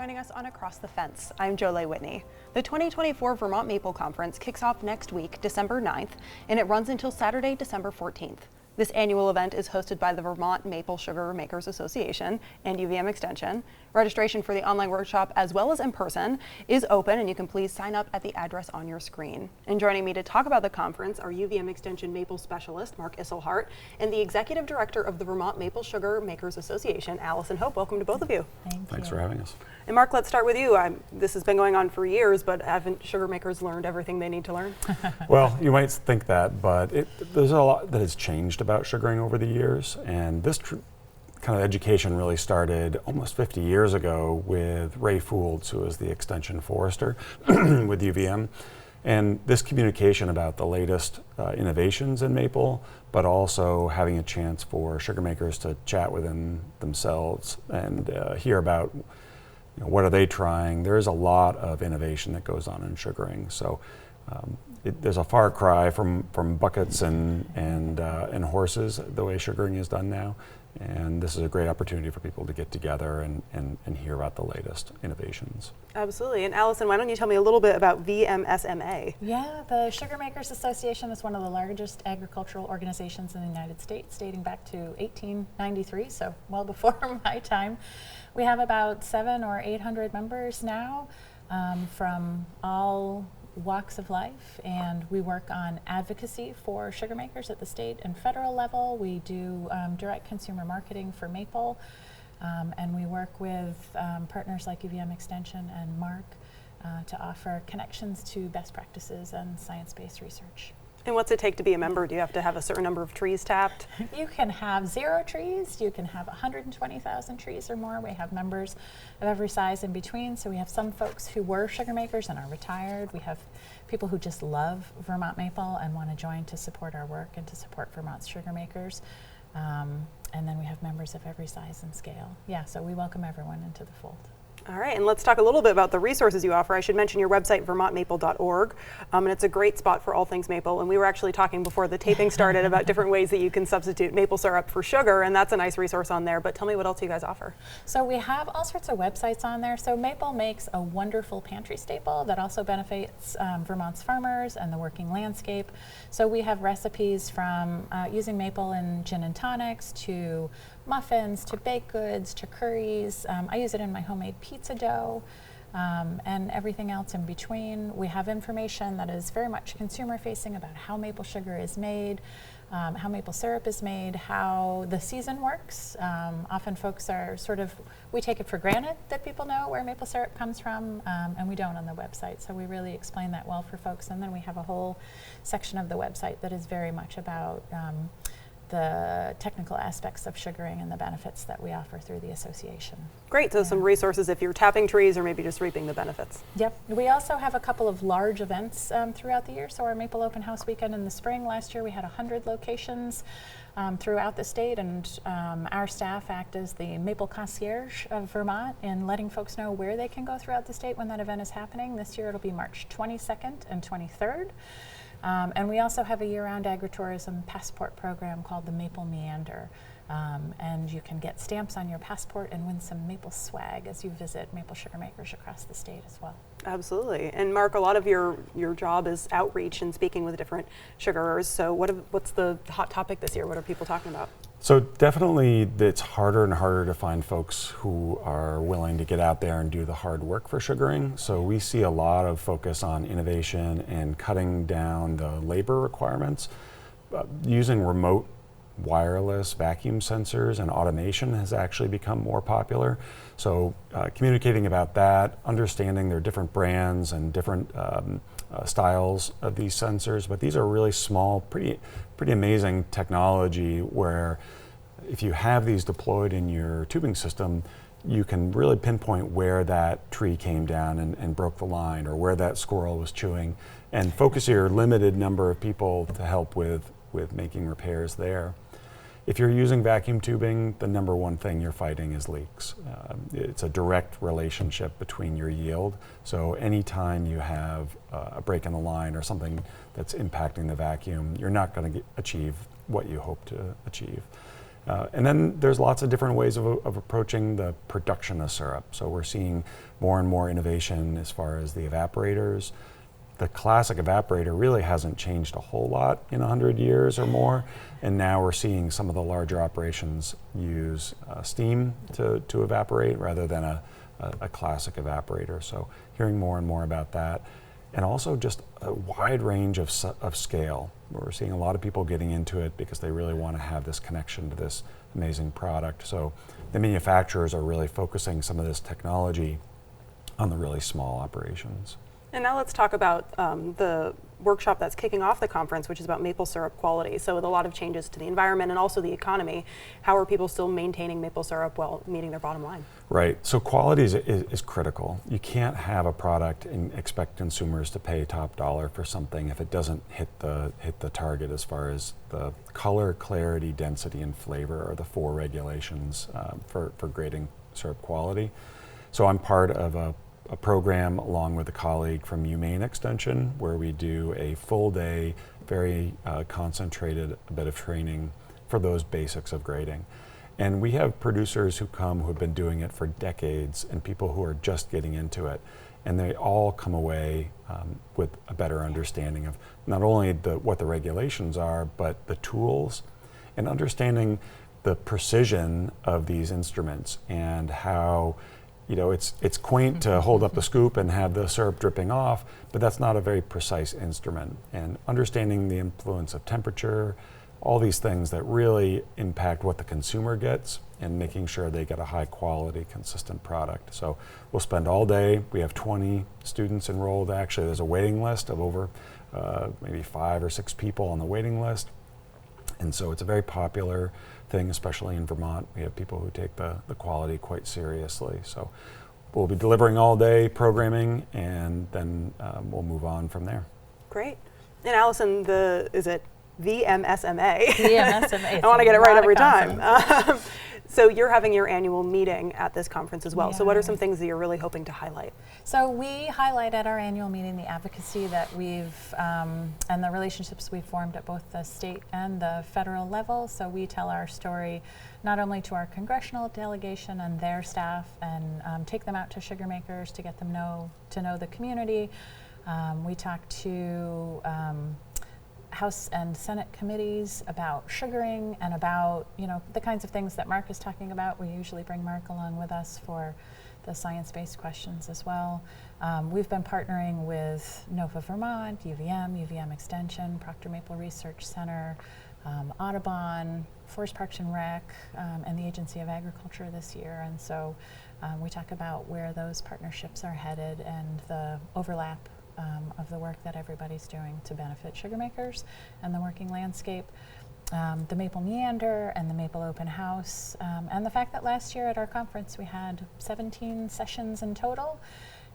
joining us on Across the Fence. I'm Jolie Whitney. The 2024 Vermont Maple Conference kicks off next week, December 9th, and it runs until Saturday, December 14th. This annual event is hosted by the Vermont Maple Sugarmakers Association and UVM Extension. Registration for the online workshop, as well as in person, is open, and you can please sign up at the address on your screen. And joining me to talk about the conference are UVM Extension Maple Specialist Mark Isselhardt and the Executive Director of the Vermont Maple Sugarmakers Association, Allison Hope. Welcome to both of you. Thanks for having us. And Mark, let's start with you. This has been going on for years, but haven't sugar makers learned everything they need to learn? Well, you might think that, but there's a lot that has changed about sugaring over the years, and this kind of education really started almost 50 years ago with Ray Foulds, who was the extension forester with UVM. And this communication about the latest innovations in maple, but also having a chance for sugar makers to chat within themselves and hear about what are they trying. There is a lot of innovation that goes on in sugaring. So there's a far cry from buckets and horses, the way sugaring is done now. And this is a great opportunity for people to get together and hear about the latest innovations. Absolutely. And Allison, why don't you tell me a little bit about VMSMA? Yeah, the Sugarmakers Association is one of the largest agricultural organizations in the United States, dating back to 1893, so well before my time. We have about 700 or 800 members now from all walks of life, and we work on advocacy for sugar makers at the state and federal level. We do direct consumer marketing for maple, and we work with partners like UVM Extension and Mark to offer connections to best practices and science-based research. And what's it take to be a member? Do you have to have a certain number of trees tapped? You can have 0 trees, you can have 120,000 trees or more. We have members of every size in between. So we have some folks who were sugar makers and are retired. We have people who just love Vermont maple and want to join to support our work and to support Vermont's sugar makers. And then we have members of every size and scale. Yeah, so we welcome everyone into the fold. All right, and let's talk a little bit about the resources you offer. I should mention your website, vermontmaple.org, and it's a great spot for all things maple. And we were actually talking before the taping started about different ways that you can substitute maple syrup for sugar, and that's a nice resource on there. But tell me what else you guys offer. So we have all sorts of websites on there. So maple makes a wonderful pantry staple that also benefits Vermont's farmers and the working landscape. So we have recipes from using maple in gin and tonics to muffins, to baked goods, to curries. I use it in my homemade pizza dough and everything else in between. We have information that is very much consumer facing about how maple sugar is made, how maple syrup is made, how the season works. Often folks are we take it for granted that people know where maple syrup comes from, and we don't on the website. So we really explain that well for folks. And then we have a whole section of the website that is very much about the technical aspects of sugaring and the benefits that we offer through the association. Great, so some resources if you're tapping trees or maybe just reaping the benefits. Yep, we also have a couple of large events throughout the year. So our Maple Open House Weekend in the spring, last year we had 100 locations throughout the state, and our staff act as the Maple Concierge of Vermont in letting folks know where they can go throughout the state when that event is happening. This year it'll be March 22nd and 23rd. And we also have a year-round agritourism passport program called the Maple Meander. And you can get stamps on your passport and win some maple swag as you visit maple sugar makers across the state as well. Absolutely. And Mark, a lot of your job is outreach and speaking with different sugarers. So what's the hot topic this year? What are people talking about? So definitely it's harder and harder to find folks who are willing to get out there and do the hard work for sugaring. So we see a lot of focus on innovation and cutting down the labor requirements. Using remote wireless vacuum sensors and automation has actually become more popular. So communicating about that, understanding their different brands and different styles of these sensors, but these are really small, pretty amazing technology where if you have these deployed in your tubing system, you can really pinpoint where that tree came down and broke the line, or where that squirrel was chewing, and focus your limited number of people to help with making repairs there. If you're using vacuum tubing, the number one thing you're fighting is leaks. It's a direct relationship between your yield. So anytime you have a break in the line or something that's impacting the vacuum, you're not going to achieve what you hope to achieve. And then there's lots of different ways of approaching the production of syrup. So we're seeing more and more innovation as far as the evaporators. The classic evaporator really hasn't changed a whole lot in 100 years or more, and now we're seeing some of the larger operations use steam to evaporate rather than a classic evaporator. So hearing more and more about that, and also just a wide range of scale. We're seeing a lot of people getting into it because they really want to have this connection to this amazing product. So the manufacturers are really focusing some of this technology on the really small operations. And now let's talk about the workshop that's kicking off the conference, which is about maple syrup quality. So with a lot of changes to the environment and also the economy, how are people still maintaining maple syrup while meeting their bottom line? Right, so quality is critical. You can't have a product and expect consumers to pay top dollar for something if it doesn't hit the target as far as the color, clarity, density, and flavor are the 4 regulations for grading syrup quality. So I'm part of a program along with a colleague from UMaine Extension where we do a full day, very concentrated bit of training for those basics of grading. And we have producers who come who have been doing it for decades and people who are just getting into it. And they all come away with a better understanding of not only what the regulations are, but the tools and understanding the precision of these instruments and how it's quaint to hold up the scoop and have the syrup dripping off, but that's not a very precise instrument. And understanding the influence of temperature, all these things that really impact what the consumer gets and making sure they get a high quality, consistent product. So we'll spend all day. We have 20 students enrolled. Actually, there's a waiting list of over maybe 5 or 6 people on the waiting list. And so it's a very popular thing, especially in Vermont. We have people who take the quality quite seriously. So we'll be delivering all day programming, and then we'll move on from there. Great. And Allison, is it VMSMA? VMSMA. I want to get it right every time. So you're having your annual meeting at this conference as well. So what are some things that you're really hoping to highlight? So we highlight at our annual meeting the advocacy that we've, and the relationships we've formed at both the state and the federal level. So we tell our story not only to our congressional delegation and their staff and take them out to sugar makers to get them to know the community. We talk to House and Senate committees about sugaring and about the kinds of things that Mark is talking about. We usually bring Mark along with us for the science-based questions as well. We've been partnering with NOVA Vermont, UVM Extension, Proctor Maple Research Center, Audubon, Forest Parks and Rec, and the Agency of Agriculture this year. And so we talk about where those partnerships are headed and the overlap of the work that everybody's doing to benefit sugar makers and the working landscape. The Maple Meander and the Maple Open House, and the fact that last year at our conference we had 17 sessions in total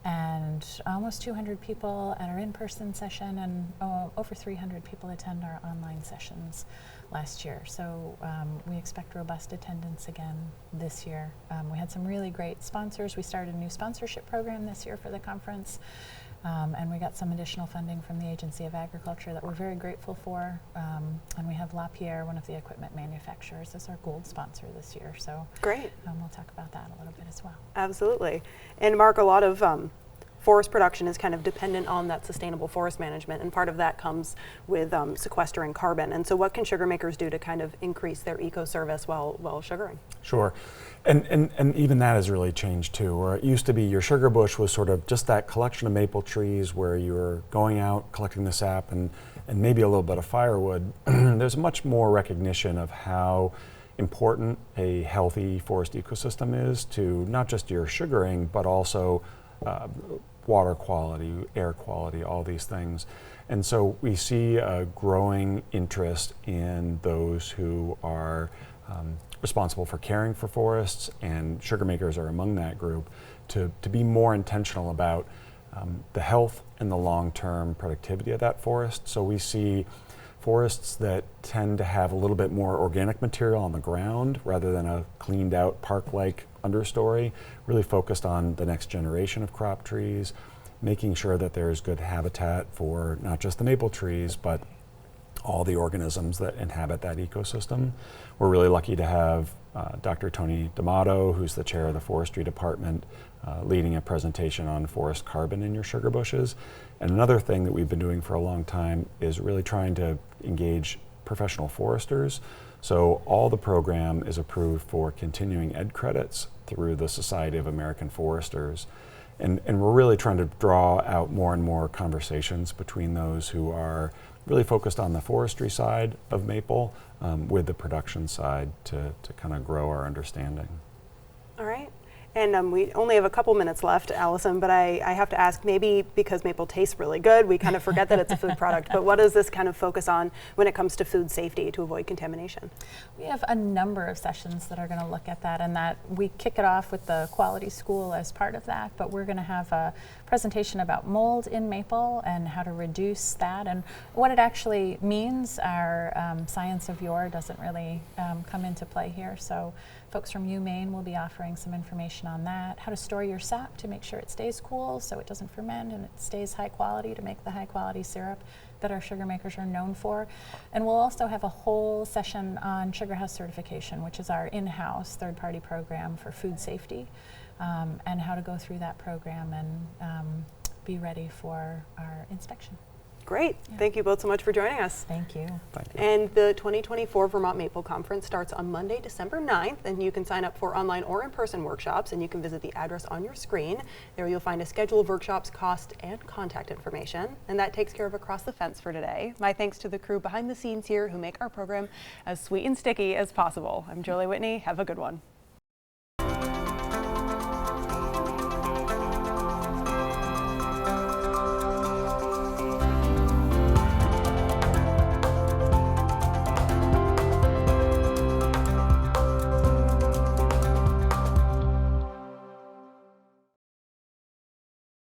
and almost 200 people at our in-person session and over 300 people attend our online sessions last year. So we expect robust attendance again this year. We had some really great sponsors. We started a new sponsorship program this year for the conference. And we got some additional funding from the Agency of Agriculture that we're very grateful for. And we have LaPierre, one of the equipment manufacturers, as our gold sponsor this year. So great. We'll talk about that a little bit as well. Absolutely. And Mark, a lot of forest production is kind of dependent on that sustainable forest management, and part of that comes with sequestering carbon. And so what can sugar makers do to kind of increase their eco-service while sugaring? Sure. And even that has really changed too, where it used to be your sugar bush was sort of just that collection of maple trees where you were going out, collecting the sap and maybe a little bit of firewood. There's much more recognition of how important a healthy forest ecosystem is to not just your sugaring, but also water quality, air quality, all these things. And so we see a growing interest in those who are responsible for caring for forests, and sugar makers are among that group, to be more intentional about the health and the long-term productivity of that forest. So we see forests that tend to have a little bit more organic material on the ground rather than a cleaned out park-like understory, really focused on the next generation of crop trees, making sure that there's good habitat for not just the maple trees, but all the organisms that inhabit that ecosystem. We're really lucky to have Dr. Tony D'Amato, who's the chair of the forestry department, leading a presentation on forest carbon in your sugar bushes. And another thing that we've been doing for a long time is really trying to engage professional foresters. So all the program is approved for continuing ed credits through the Society of American Foresters. And we're really trying to draw out more and more conversations between those who are really focused on the forestry side of maple with the production side to kind of grow our understanding. All right. And we only have a couple minutes left, Allison, but I have to ask, maybe because maple tastes really good, we kind of forget that it's a food product, but what does this kind of focus on when it comes to food safety to avoid contamination? We have a number of sessions that are going to look at that, and that we kick it off with the quality school as part of that, but we're going to have a presentation about mold in maple and how to reduce that and what it actually means. Our science of yore doesn't really come into play here, so folks from UMaine will be offering some information on that, how to store your sap to make sure it stays cool so it doesn't ferment and it stays high quality to make the high quality syrup that our sugar makers are known for. And we'll also have a whole session on Sugar House certification, which is our in-house third-party program for food safety, and how to go through that program and be ready for our inspection. Great. Yeah. Thank you both so much for joining us. Thank you. Thank you. And the 2024 Vermont Maple Conference starts on Monday, December 9th, and you can sign up for online or in-person workshops, and you can visit the address on your screen. There you'll find a schedule of workshops, cost, and contact information. And that takes care of Across the Fence for today. My thanks to the crew behind the scenes here who make our program as sweet and sticky as possible. I'm Jolie Whitney. Have a good one.